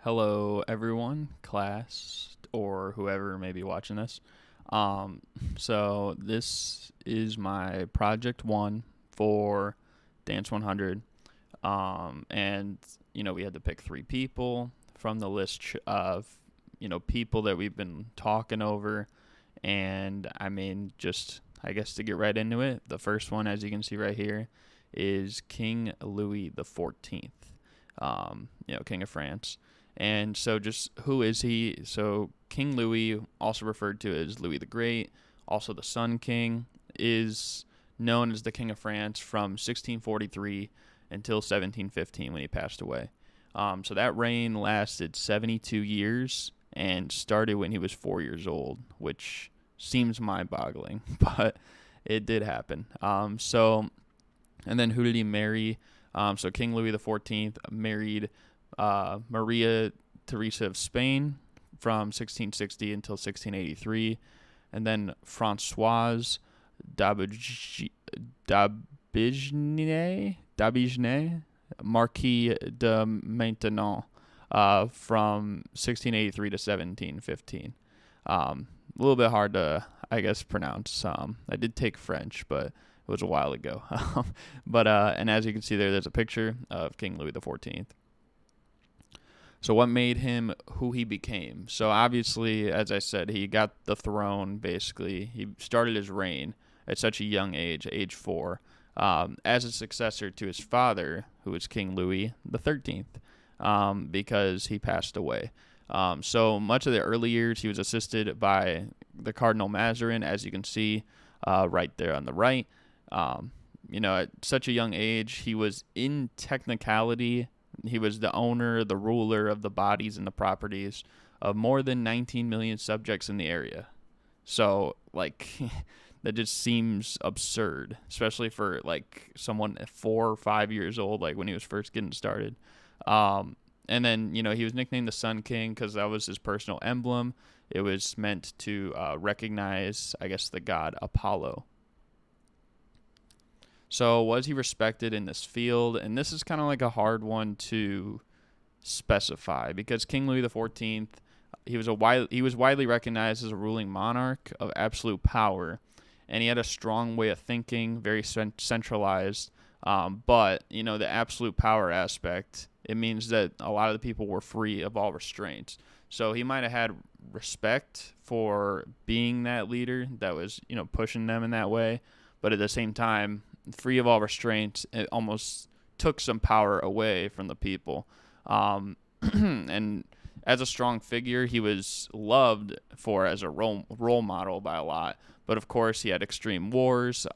Hello, everyone, class, or whoever may be watching this. Um, so this is my project one for Dance 100. And we had to pick three people from the list of people that we've been talking over. And I mean, just I guess to get right into it, the first one, as you can see right here, is King Louis the 14th. King of France. And so, just who is he? So, King Louis, also referred to as Louis the Great, also the Sun King, is known as the King of France from 1643 until 1715 when he passed away. So, that reign lasted 72 years and started when he was 4 years old, which seems mind boggling, but it did happen. And then who did he marry? So, King Louis the 14th married Maria Theresa of Spain from 1660 until 1683, and then Francoise D'Aubigné, Marquis de Maintenon, from 1683 to 1715. A little bit hard to, I guess, pronounce. I did take French, but it was a while ago. And as you can see there's a picture of King Louis the 14th. So what made him who he became? So obviously, as I said, he got the throne, basically. He started his reign at such a young age 4, as a successor to his father, who was King Louis the 13th, because he passed away. So much of the early years, he was assisted by the Cardinal Mazarin, as you can see right there on the right. At such a young age, he was in technicality. He was the owner, the ruler of the bodies and the properties of more than 19 million subjects in the area. So, that just seems absurd, especially for, someone at 4 or 5 years old, when he was first getting started. And then, he was nicknamed the Sun King because that was his personal emblem. It was meant to recognize, I guess, the god Apollo. So was he respected in this field? And this is kind of a hard one to specify because King Louis XIV, he was widely recognized as a ruling monarch of absolute power, and he had a strong way of thinking, very centralized. But the absolute power aspect, it means that a lot of the people were free of all restraints. So he might have had respect for being that leader that was pushing them in that way, but at the same time, free of all restraints, it almost took some power away from the people. And as a strong figure, he was loved as a role model by a lot. But of course, he had extreme wars,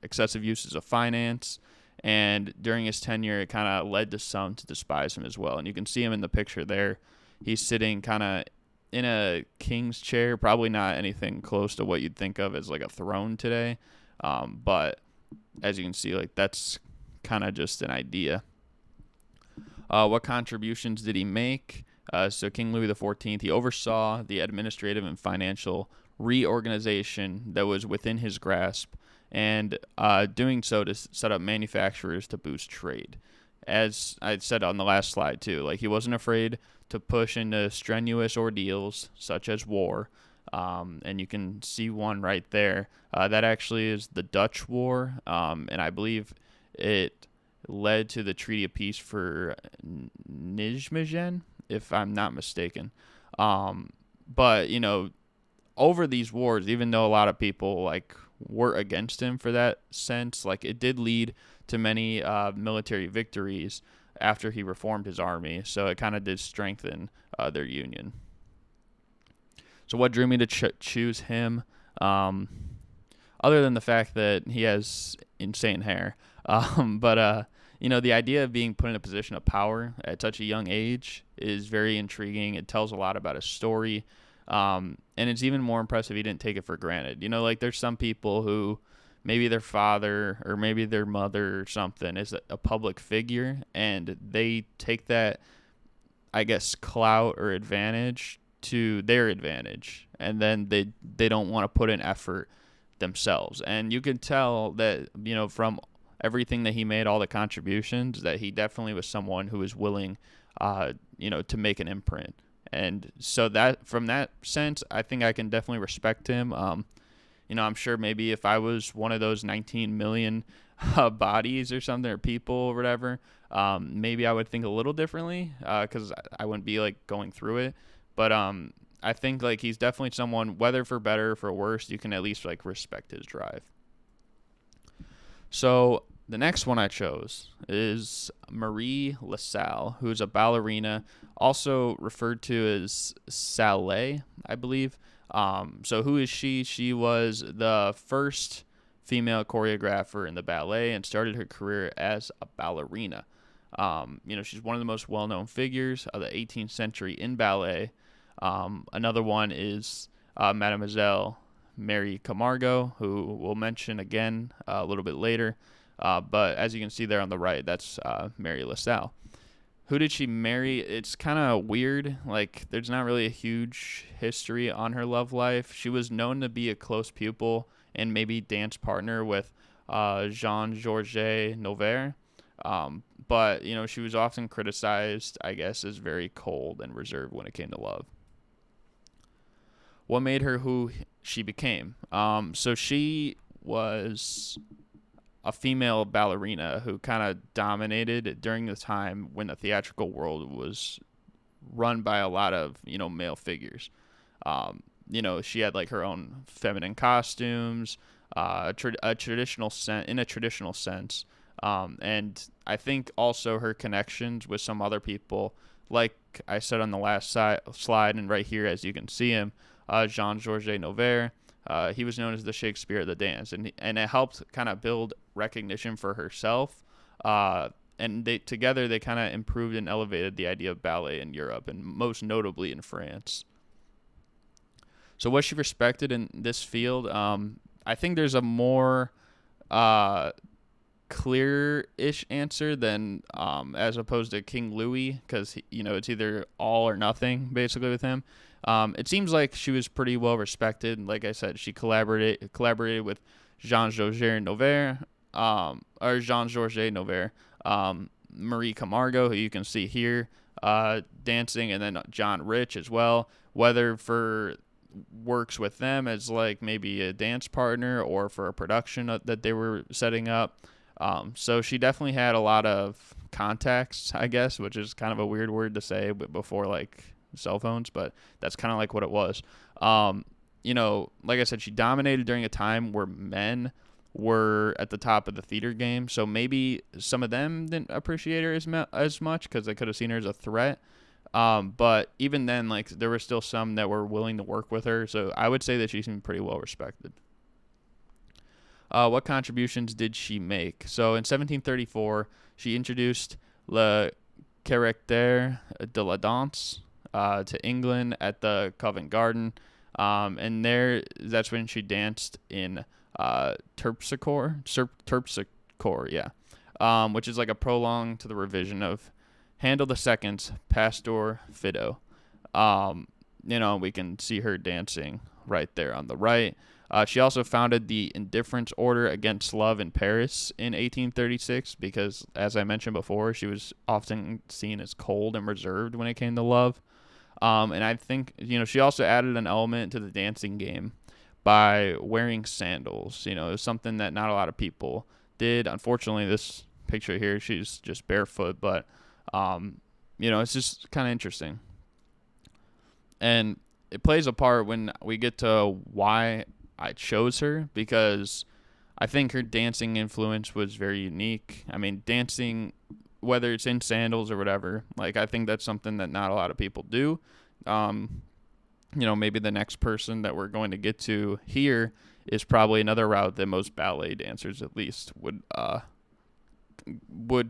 excessive uses of finance, and during his tenure, it kind of led to some to despise him as well. And you can see him in the picture there. He's sitting kind of in a king's chair, probably not anything close to what you'd think of as a throne today. But as you can see, that's kind of just an idea. What contributions did he make? So King Louis XIV, he oversaw the administrative and financial reorganization that was within his grasp, and doing so to set up manufacturers to boost trade. As I said on the last slide too, he wasn't afraid to push into strenuous ordeals such as war. And you can see one right there. That actually is the Dutch War, and I believe it led to the Treaty of Peace for Nijmegen, if I'm not mistaken. But over these wars, even though a lot of people were against him for that sense, it did lead to many military victories after he reformed his army. So it kind of did strengthen their union. So what drew me to choose him, other than the fact that he has insane hair? But the idea of being put in a position of power at such a young age is very intriguing. It tells a lot about his story, and it's even more impressive he didn't take it for granted. There's some people who maybe their father or maybe their mother or something is a public figure, and they take that, I guess, clout or advantage to their advantage, and then they don't want to put in effort themselves. And you can tell that from everything that he made, all the contributions, that he definitely was someone who was willing to make an imprint. And so that from that sense, I think I can definitely respect him. I'm sure maybe if I was one of those 19 million bodies or something, or people or whatever, maybe I would think a little differently because I wouldn't be like going through it. But I think like he's definitely someone, whether for better or for worse, you can at least like respect his drive. So the next one I chose is Marie LaSalle, who's a ballerina, also referred to as Salé, I believe. So who is she? She was the first female choreographer in the ballet and started her career as a ballerina. She's one of the most well-known figures of the 18th century in ballet. Another one is Mademoiselle Mary Camargo, who we'll mention again a little bit later. But as you can see there on the right, that's Mary LaSalle. Who did she marry? It's kind of weird. Like, there's not really a huge history on her love life. She was known to be a close pupil and maybe dance partner with Jean-Georges Noverre. But, she was often criticized, I guess, as very cold and reserved when it came to love. What made her who she became? So she was a female ballerina who kind of dominated during the time when the theatrical world was run by a lot of male figures. She had like her own feminine costumes, a traditional in a traditional sense, and I think also her connections with some other people, like I said on the last slide, and right here as you can see him, Jean-Georges Noverre. He was known as the Shakespeare of the dance, and it helped kind of build recognition for herself. And together they kind of improved and elevated the idea of ballet in Europe, and most notably in France. So was she respected in this field? I think there's a more clear-ish answer than as opposed to King Louis, because it's either all or nothing basically with him. It seems like she was pretty well respected. Like I said, she collaborated with Jean-Georges Noverre, Marie Camargo, who you can see here dancing, and then John Rich as well. Whether for works with them as like maybe a dance partner or for a production that they were setting up. So she definitely had a lot of contacts, I guess, which is kind of a weird word to say before like cell phones, but that's kind of like what it was. Like I said, she dominated during a time where men were at the top of the theater game, so maybe some of them didn't appreciate her as much because they could have seen her as a threat. But even then, like, there were still some that were willing to work with her, so I would say that she seemed pretty well respected. What contributions did she make? So in 1734, she introduced Le Caractère de la Danse to England at the Covent Garden, and that's when she danced in Terpsichore, yeah, which is like a prologue to the revision of Handel II's Pastor Fido. We can see her dancing right there on the right. She also founded the Indifference Order Against Love in Paris in 1836 because, as I mentioned before, she was often seen as cold and reserved when it came to love. And I think, she also added an element to the dancing game by wearing sandals. It was something that not a lot of people did. Unfortunately, this picture here, she's just barefoot, but, it's just kind of interesting. And it plays a part when we get to why I chose her, because I think her dancing influence was very unique. I mean, dancing, whether it's in sandals or whatever, like, I think that's something that not a lot of people do. Maybe the next person that we're going to get to here is probably another route that most ballet dancers at least would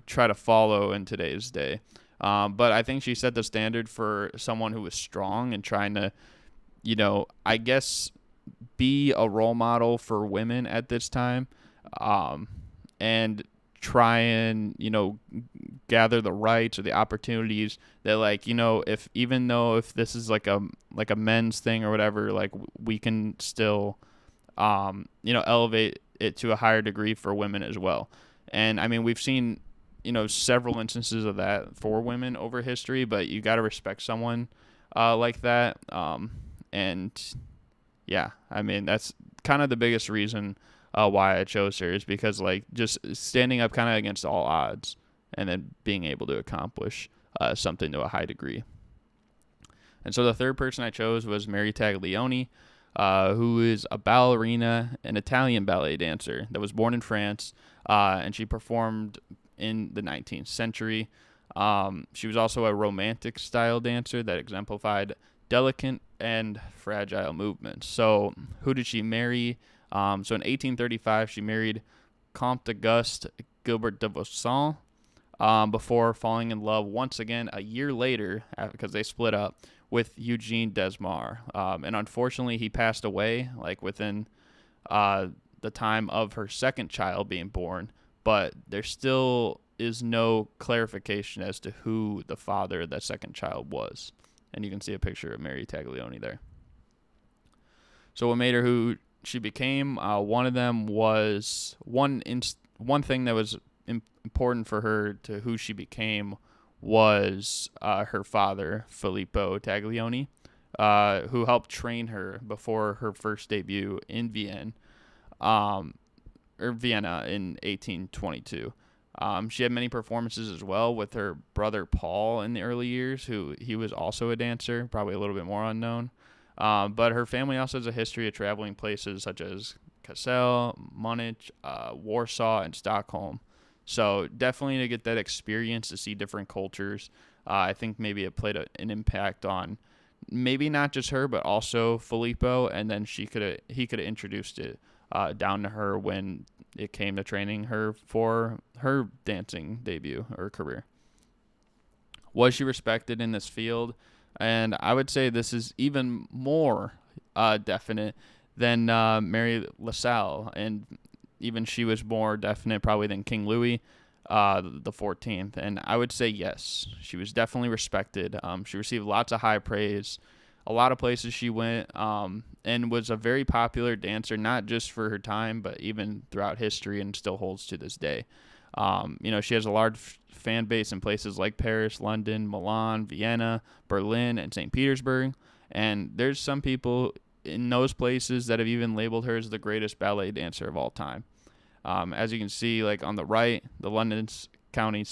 try to follow in today's day. But I think she set the standard for someone who was strong and trying to, I guess, be a role model for women at this time, and try and, gather the rights or the opportunities that, like, if this is like a men's thing or whatever, like, we can still, elevate it to a higher degree for women as well. And I mean, we've seen, several instances of that for women over history, but you got to respect someone like that. And yeah, I mean, that's kind of the biggest reason why I chose her, is because like just standing up kind of against all odds and then being able to accomplish something to a high degree. And so the third person I chose was Mary Taglioni, who is a ballerina, an Italian ballet dancer that was born in France, and she performed in the 19th century. She was also a romantic style dancer that exemplified delicate and fragile movements. So who did she marry? So in 1835, she married Comte Auguste Gilbert de Vaussan, before falling in love once again a year later, because they split up, with Eugene Desmar. And unfortunately, he passed away like within the time of her second child being born, but there still is no clarification as to who the father of that second child was. And you can see a picture of Mary Taglioni there. So what made her who she became? One of them was one thing that was important for her to who she became was her father, Filippo Taglioni, who helped train her before her first debut in Vienna in 1822. She had many performances as well with her brother Paul in the early years, who he was also a dancer, probably a little bit more unknown. But her family also has a history of traveling places such as Kassel, Munich, Warsaw, and Stockholm. So definitely to get that experience to see different cultures, I think maybe it played an impact on maybe not just her, but also Filippo, and then he could have introduced it down to her when it came to training her for her dancing debut or career. Was she respected in this field? And I would say this is even more definite than Mary LaSalle, and even she was more definite probably than King Louis the 14th. And I would say yes, she was definitely respected. She received lots of high praise, a lot of places she went, and was a very popular dancer, not just for her time, but even throughout history, and still holds to this day. She has a large fan base in places like Paris, London, Milan, Vienna, Berlin, and St. Petersburg. And there's some people in those places that have even labeled her as the greatest ballet dancer of all time. As you can see, like on the right, the London County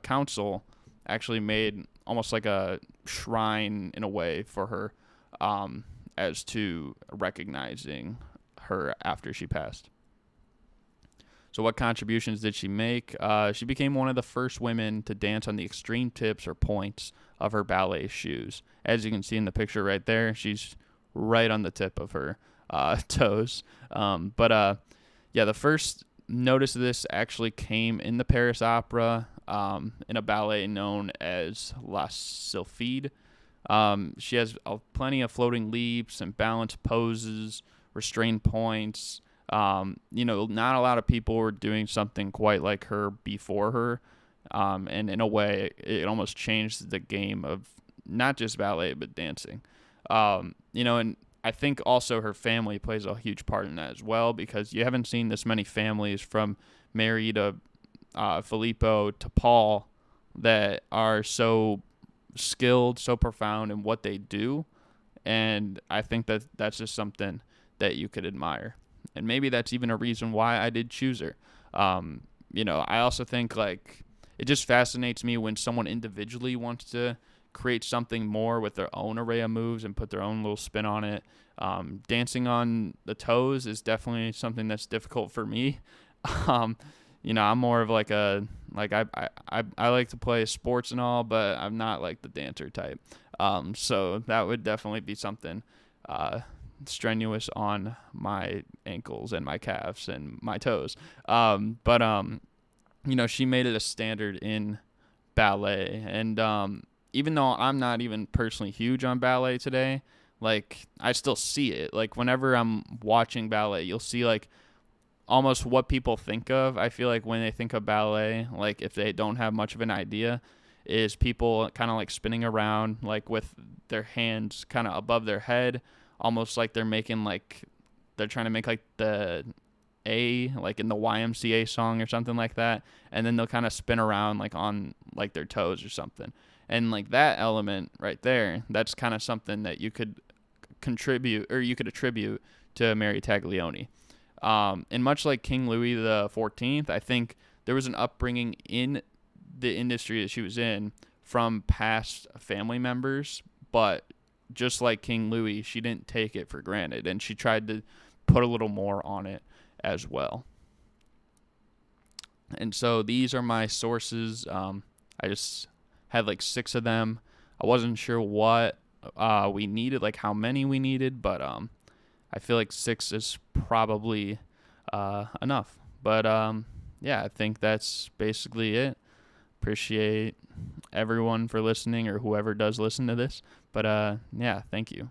Council actually made almost like a shrine in a way for her, as to recognizing her after she passed. So what contributions did she make? She became one of the first women to dance on the extreme tips or points of her ballet shoes. As you can see in the picture right there, she's right on the tip of her toes. The first notice of this actually came in the Paris Opera, in a ballet known as La Sylphide. She has plenty of floating leaps and balanced poses, restrained points. Not a lot of people were doing something quite like her before her. And in a way, it almost changed the game of not just ballet, but dancing. And I think also her family plays a huge part in that as well, because you haven't seen this many families from Mary to Filippo to Paul that are so skilled, so profound in what they do. And I think that that's just something that you could admire. And maybe that's even a reason why I did choose her. I also think like it just fascinates me when someone individually wants to create something more with their own array of moves and put their own little spin on it. Dancing on the toes is definitely something that's difficult for me. I'm more of like I like to play sports and all, but I'm not like the dancer type. So that would definitely be something strenuous on my ankles and my calves and my toes. She made it a standard in ballet. And even though I'm not even personally huge on ballet today, like I still see it. Like whenever I'm watching ballet, you'll see like almost what people think of. I feel like when they think of ballet, like if they don't have much of an idea, is people kind of like spinning around like with their hands kind of above their head, almost like they're trying to make like the A, like in the YMCA song or something like that, and then they'll kind of spin around like on like their toes or something. And like that element right there, that's kind of something that you could contribute or you could attribute to Mary Taglioni. And much like King Louis the 14th, I think there was an upbringing in the industry that she was in from past family members, but just like King Louis, she didn't take it for granted, and she tried to put a little more on it as well. And so these are my sources. I just had like 6 of them. I wasn't sure what we needed, like how many we needed, but I feel like 6 is probably enough. But yeah, I think that's basically it. Appreciate everyone for listening or whoever does listen to this. But yeah, thank you.